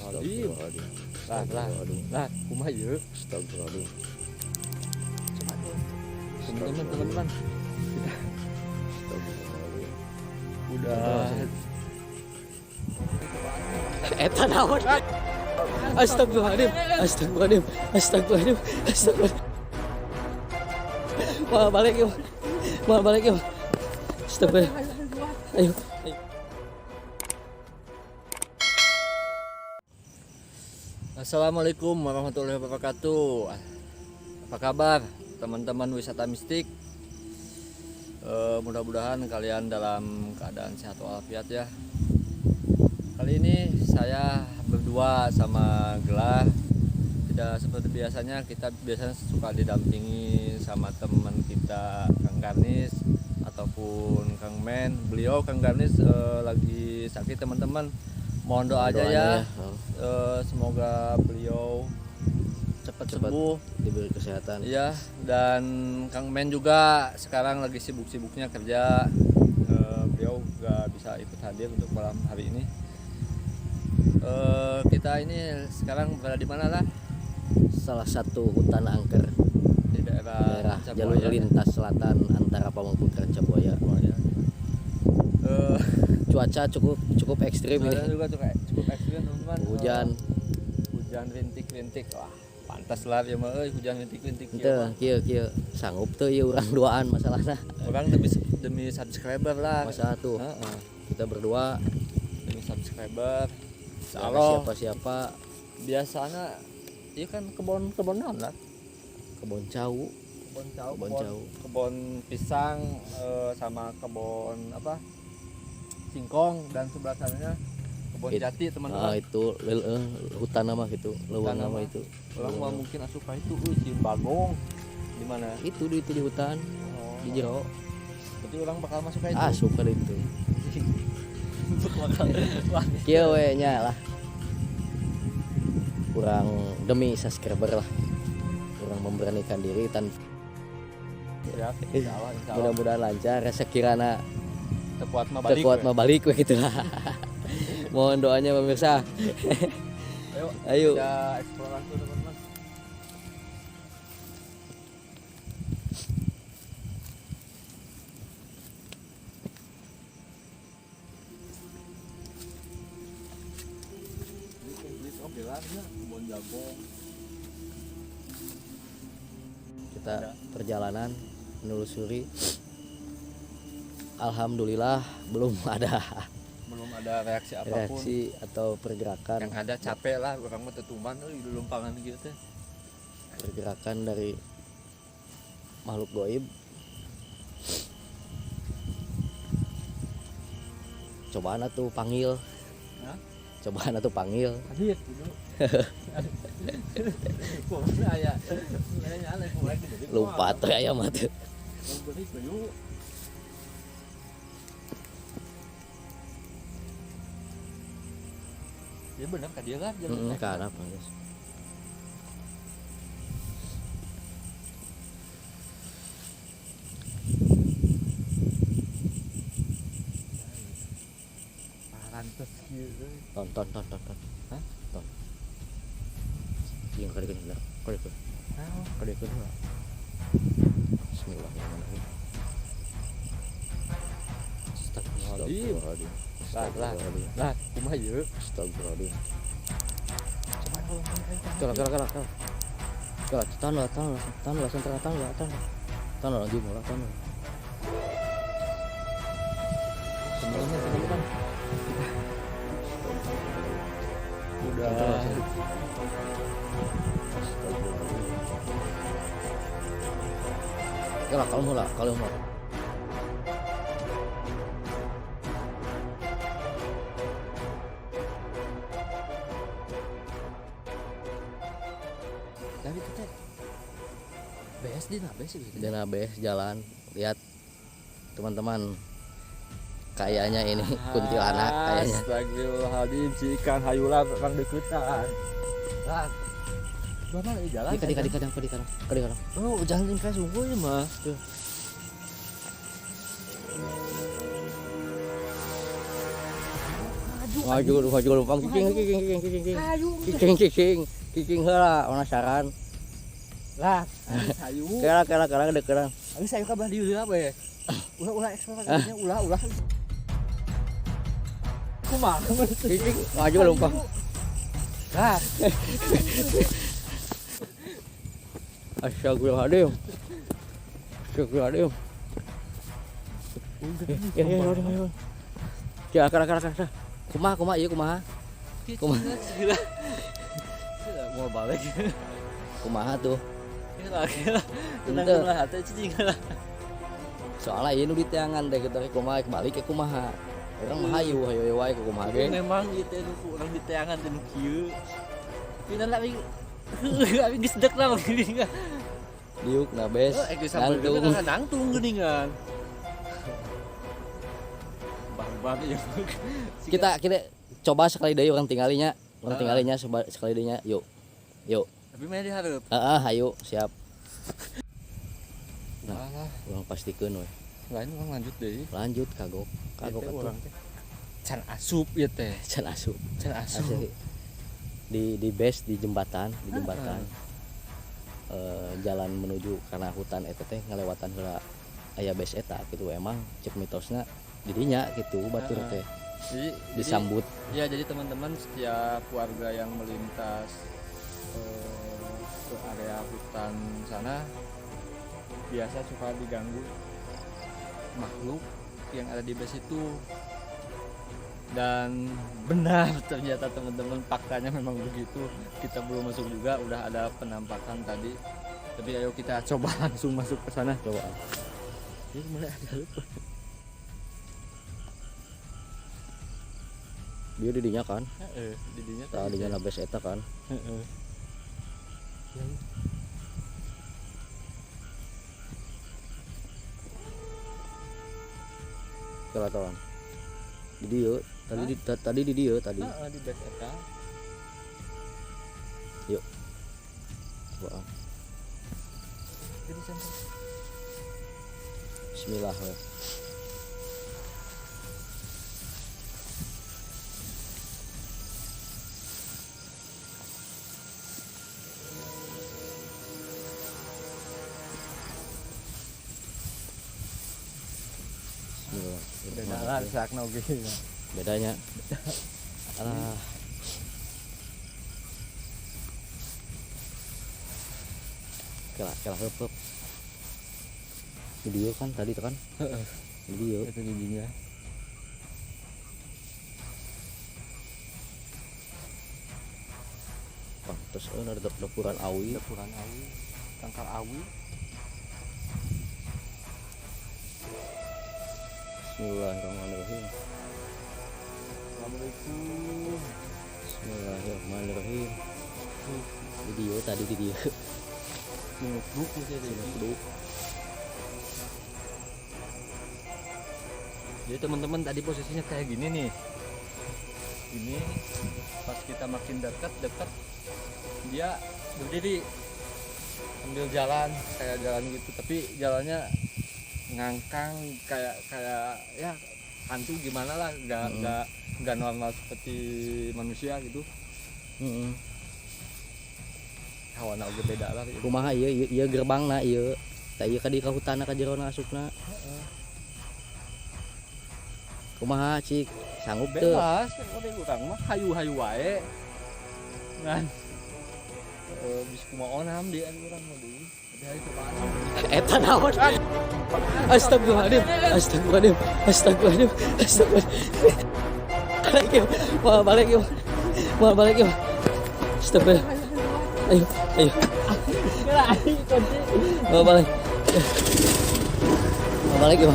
Astagfirullahaladzim. Lah, kumaha ieu? Astagfirullahaladzim. Teman-teman, Astagfirullahaladzim. udah Eta naon? Astagfirullahaladzim. Malah balik yuk. Astagfirullah. Ayo. Assalamualaikum warahmatullahi wabarakatuh. Apa kabar teman-teman wisata mistik? Mudah-mudahan kalian dalam keadaan sehat walafiat ya. Kali ini saya berdua sama Gelar. Tidak seperti biasanya, kita biasanya suka didampingi sama teman kita Kang Garnis ataupun Kang Men. Beliau Kang Garnis lagi sakit teman-teman. Mohon doa aja ya. Semoga beliau cepat sembuh, Diberi kesehatan. iya. Dan Kang Men juga sekarang lagi sibuk-sibuknya kerja. Beliau gak bisa ikut hadir untuk malam hari ini. Kita ini sekarang berada di mana lah? Salah satu hutan angker Di daerah jalur Rancabuaya. lintas selatan antara Pamengpeuk dan Rancabuaya. Cuaca cukup ekstrim Cuaca ini. juga cukup ekstrim teman-teman. Hujan rintik-rintik. Wah, pantas lah ya mah hujan rintik-rintik. Ente kieu sanggup teu ieu urang duaan masalahna. Orang demi subscriber lah. Masalah tuh. Heeh. Kita berdua Demi subscriber. sama Kalau siapa-siapa biasanya iya kan kebun naon lah. kebon cau, Kebun pisang, sama kebun apa? Singkong, dan sebelah sananya kebun jati teman-teman. itu hutan nama gitu, leuweung nama nama. itu. Orang mah mungkin asupa itu si Bagong di mana? Itu di hutan, Oh, di jero. berarti orang bakal masuk ke itu. Suka itu. Bakal. Wah, Kieu we nya lah. Kurang demi subscriber lah. Kurang memberanikan diri tanpa ya, insya Allah. mudah-mudahan lancar sekiranya Tekuat mah balik. terkuat mah balik we gitu lah. Mohon doanya pemirsa. Ayo. Kita eksplorasi teman-teman. Ini komplit bilangnya kebun jagung. Kita perjalanan menelusuri. Alhamdulillah belum ada Belum ada reaksi apapun. reaksi atau pergerakan Yang ada capek lah orang mah tetuman di lumpangan gitu teh. pergerakan dari makhluk goib. Cobaan atuh panggil. Hah? Cobaan atuh panggil. Hadir dulu. Pokoknya aya nyala mulai gede. Lupa tuh aya mah teh. Beli kayu. Ya benar kan dia kan jalan Kan apa guys? Parantes kieu. Tonton. Hah? Tonton. Yang kali kan kali kan. Kali kan. Bismillahirrahmanirrahim. Astagfirullahaladzim. Lah, kumaha ieu? Astagfirullahaladzim. Coba Kala. Tanah lagi mulai tanah. teman-teman. Udah. Kalau mau. Tapi kita BS gitu. Dina BS jalan, lihat teman-teman. Kayaknya ini kuntilanak kayaknya. Astagfirullahaladzim, si ikan hayulan orang deketan. Lah, mana di jalan? Di kadang. Oh, jalan yang kayak sungguh ya mah. Tuh. Maju maju lumpang kicing heula penasaran lah sayu kera dekeran abis sayu kabar di apa ya ulah eksplorasinya ulah kumaha kicing maju lumpang lah astagfirullahaladzim ya kera kumaha ieu kumaha mau balik kumaha tuh tenang lah hati cicing lah soalnya ini di tiangan teh kita kumaha balik ke kumaha orang mah hayu wae ke kumaha ge memang ieu teh urang di teangan teh nu kieu pina lagi abi geus dek lah geuningan diuk na bes nangtung geuningan bang ya kita coba sekali deui orang tinggalinya sekali deunya yuk tapi mah dihareup hayu siap nah urang pastikeun we lain orang lanjut kagok atuh can asup ieu teh can asup asli di base di jembatan jalan menuju karena hutan eta teh ngalewatan heula aya base eta gitu emang cek mitosna didinya gitu batur teh disambut ya jadi teman-teman setiap warga yang melintas ke area hutan sana biasa suka diganggu makhluk yang ada di base itu dan benar ternyata teman-teman faktanya memang begitu kita belum masuk juga udah ada penampakan tadi tapi ayo kita coba langsung masuk ke sana coba ini mulai ada lupa dia didinya kan didinya na base eta kan kelihatan di dia tadi di dia tadi di base eta yuk coba jadi sampai bismillah we. beda sakna oge bedanya kela heup video kan tadi tuh kan video itu didinya terus ada dapuran awi tangkal awi Bismillahirrahmanirrahim. Assalamualaikum. Bismillahirrahmanirrahim. Video tadi video. Notebook jadi notebook. Jadi teman-teman tadi posisinya kayak gini nih. Ini pas kita makin dekat dia berdiri sambil jalan kayak jalan gitu tapi jalannya ngangkang kayak ya hantu gimana lah nggak normal seperti manusia gitu. Hawana oge beda lah gitu. Kumaha ieu gerbangna ieu tah ieu ka di hutanna ka jerona asupna. Kumaha cik sanggup teu? Bebas kan urang mah hayu-hayu wae. Ngan bis kumaha onam di urang mah deui. Eta naon? Astagfirullahaladzim. Balik yuk. Astagfirullah. Ayo. Balik yuk.